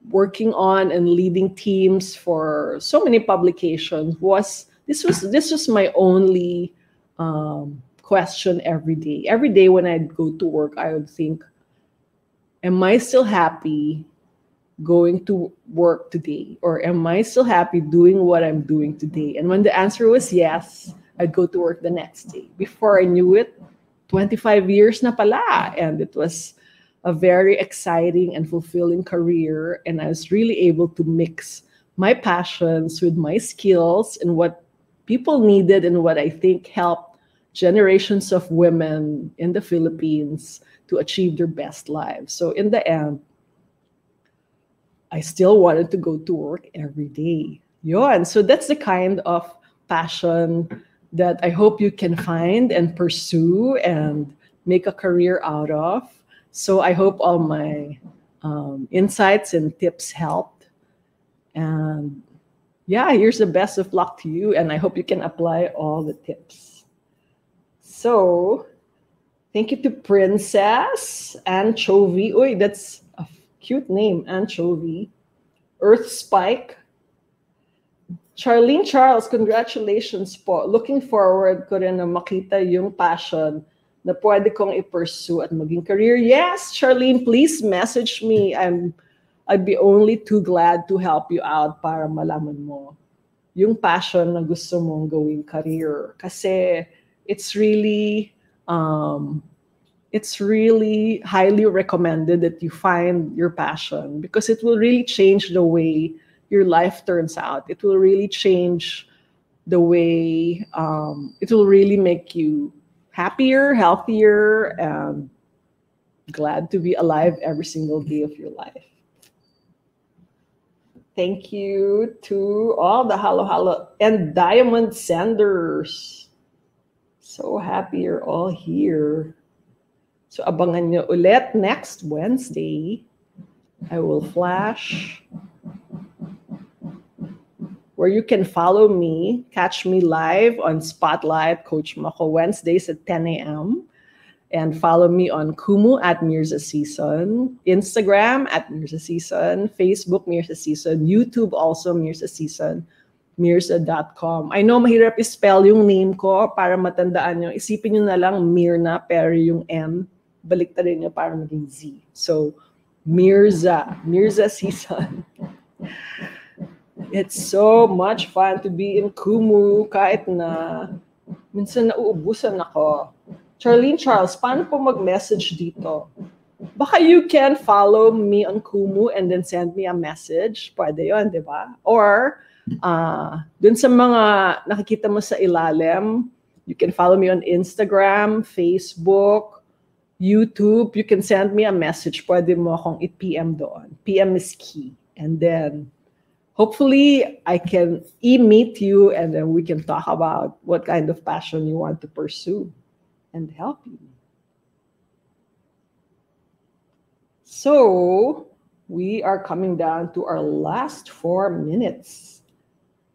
working on and leading teams for so many publications was this was my only question every day. Every day when I'd go to work, I would think, am I still happy going to work today? Or am I still happy doing what I'm doing today? And when the answer was yes, I'd go to work the next day. Before I knew it, 25 years na pala. And it was a very exciting and fulfilling career. And I was really able to mix my passions with my skills and what people needed and what I think helped generations of women in the Philippines to achieve their best lives. So in the end, I still wanted to go to work every day. Yun. So that's the kind of passion that I hope you can find and pursue and make a career out of. So I hope all my insights and tips helped. And yeah, here's the best of luck to you. And I hope you can apply all the tips. So thank you to Princess Anchovy. Uy, that's a cute name, Anchovy. Earth Spike. Charlene Charles, congratulations po. Looking forward ko rin na makita yung passion na pwede kong i-pursue at maging career. Yes, Charlene, please message me. I'd be only too glad to help you out para malaman mo yung passion na gusto mong gawing career. Kasi it's really highly recommended that you find your passion, because it will really change the way your life turns out. It will really change the way, it will really make you happier, healthier, and glad to be alive every single day of your life. Thank you to all the halo and diamond senders. So happy you're all here. So abangan nyo ulit next Wednesday. I will flash where you can follow me, catch me live on Spotlight Coach Mako Wednesdays at 10 a.m. And follow me on KUMU at Myrza Sison, Instagram at Myrza Sison, Facebook Myrza Sison, YouTube also Myrza Sison, Myrza.com. I know mahirap i-spell yung name ko para matandaan nyo. Isipin nyo na lang Myrna, pero yung M, baliktarin nyo para maging Z. So, Myrza Sison. It's so much fun to be in KUMU kahit na minsan nauubusan ako. Charlene Charles, paano po mag-message dito? Baka you can follow me on KUMU and then send me a message. Pwede yun, di ba? Or, dun sa mga nakikita mo sa ilalim, you can follow me on Instagram, Facebook, YouTube. You can send me a message. Pwede mo akong i-PM doon. PM is key. And then, hopefully, I can e-meet you and then we can talk about what kind of passion you want to pursue and help you. So we are coming down to our last 4 minutes.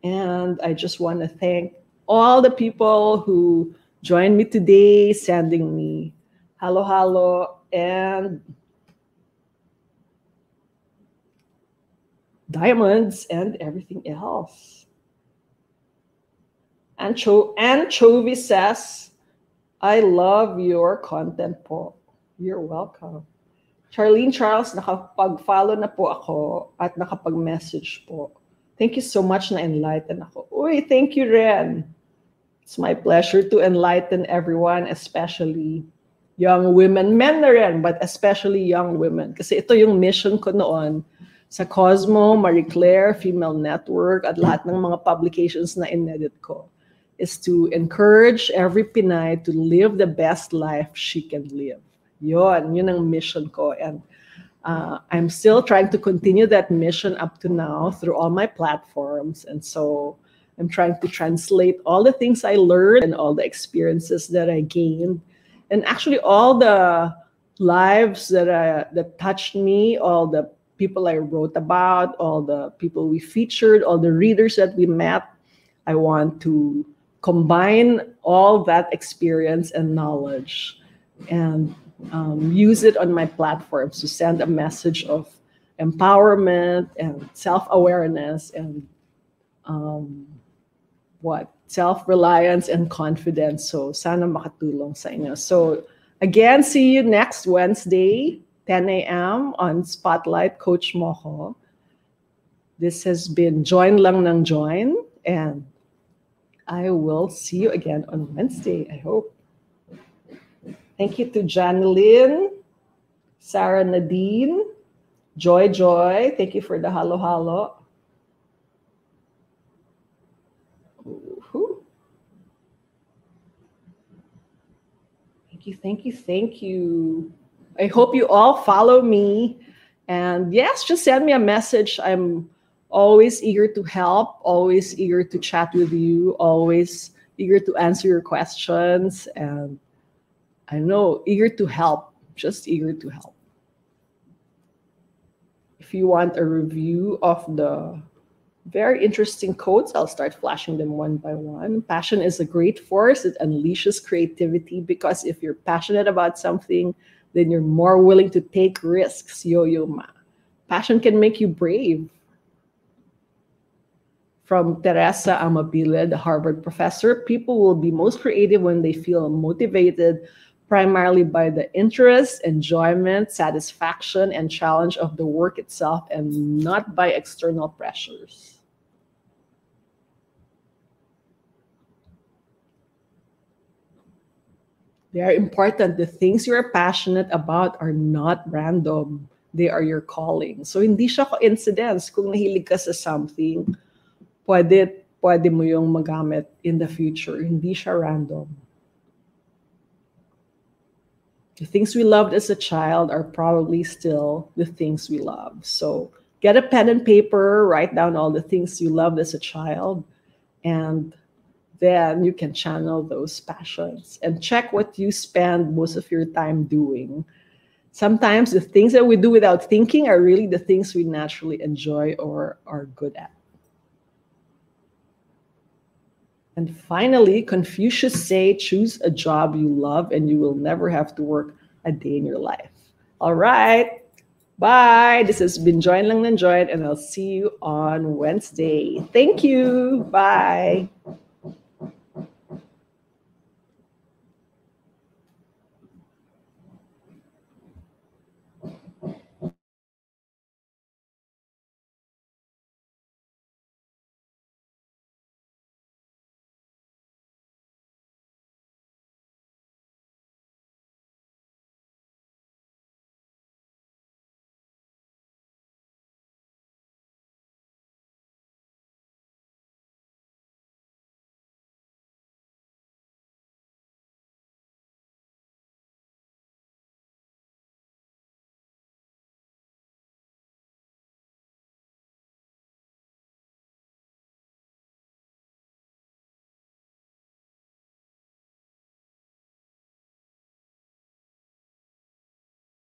And I just want to thank all the people who joined me today, sending me hello, and diamonds and everything else. Anchovy says, I love your content po. You're welcome. Charlene Charles, nakapag-follow na po ako at nakapag-message po. Thank you so much na enlighten ako. Uy, thank you, Ren. It's my pleasure to enlighten everyone, especially young women. Men na rin, but especially young women. Kasi ito yung mission ko noon sa Cosmo, Marie Claire, Female Network, at lahat ng mga publications na inedit ko. Is to encourage every Pinay to live the best life she can live. Yun ang mission ko. And I'm still trying to continue that mission up to now through all my platforms. And so I'm trying to translate all the things I learned and all the experiences that I gained. And actually all the lives that touched me, all the people I wrote about, all the people we featured, all the readers that we met, I want to combine all that experience and knowledge and use it on my platforms to send a message of empowerment and self-awareness and self-reliance and confidence. So sana makatulong sa inyo. So again, see you next Wednesday, 10 a.m. on Spotlight Coach Moho. This has been Join Lang ng Join, and I will see you again on Wednesday, I hope. Thank you to Janeline, Sarah Nadine, Joy. Thank you for the halo. Thank you. I hope you all follow me. And yes, just send me a message. I'm always eager to help, always eager to chat with you, always eager to answer your questions. And I know, eager to help, just eager to help. If you want a review of the very interesting quotes, I'll start flashing them one by one. Passion is a great force. It unleashes creativity because if you're passionate about something, then you're more willing to take risks. Yo-yo ma. Passion can make you brave. From Teresa Amabile, the Harvard professor, people will be most creative when they feel motivated primarily by the interest, enjoyment, satisfaction, and challenge of the work itself and not by external pressures. They are important. The things you are passionate about are not random. They are your calling. So hindi siya coincidence. Kung nahilig ka sa something, pwede mo yung magamit in the future. Hindi siya random. The things we loved as a child are probably still the things we love. So get a pen and paper, write down all the things you loved as a child, and then you can channel those passions and check what you spend most of your time doing. Sometimes the things that we do without thinking are really the things we naturally enjoy or are good at. And finally, Confucius say, choose a job you love and you will never have to work a day in your life. All right. Bye. This has been Join Lang Nang Join, and I'll see you on Wednesday. Thank you. Bye.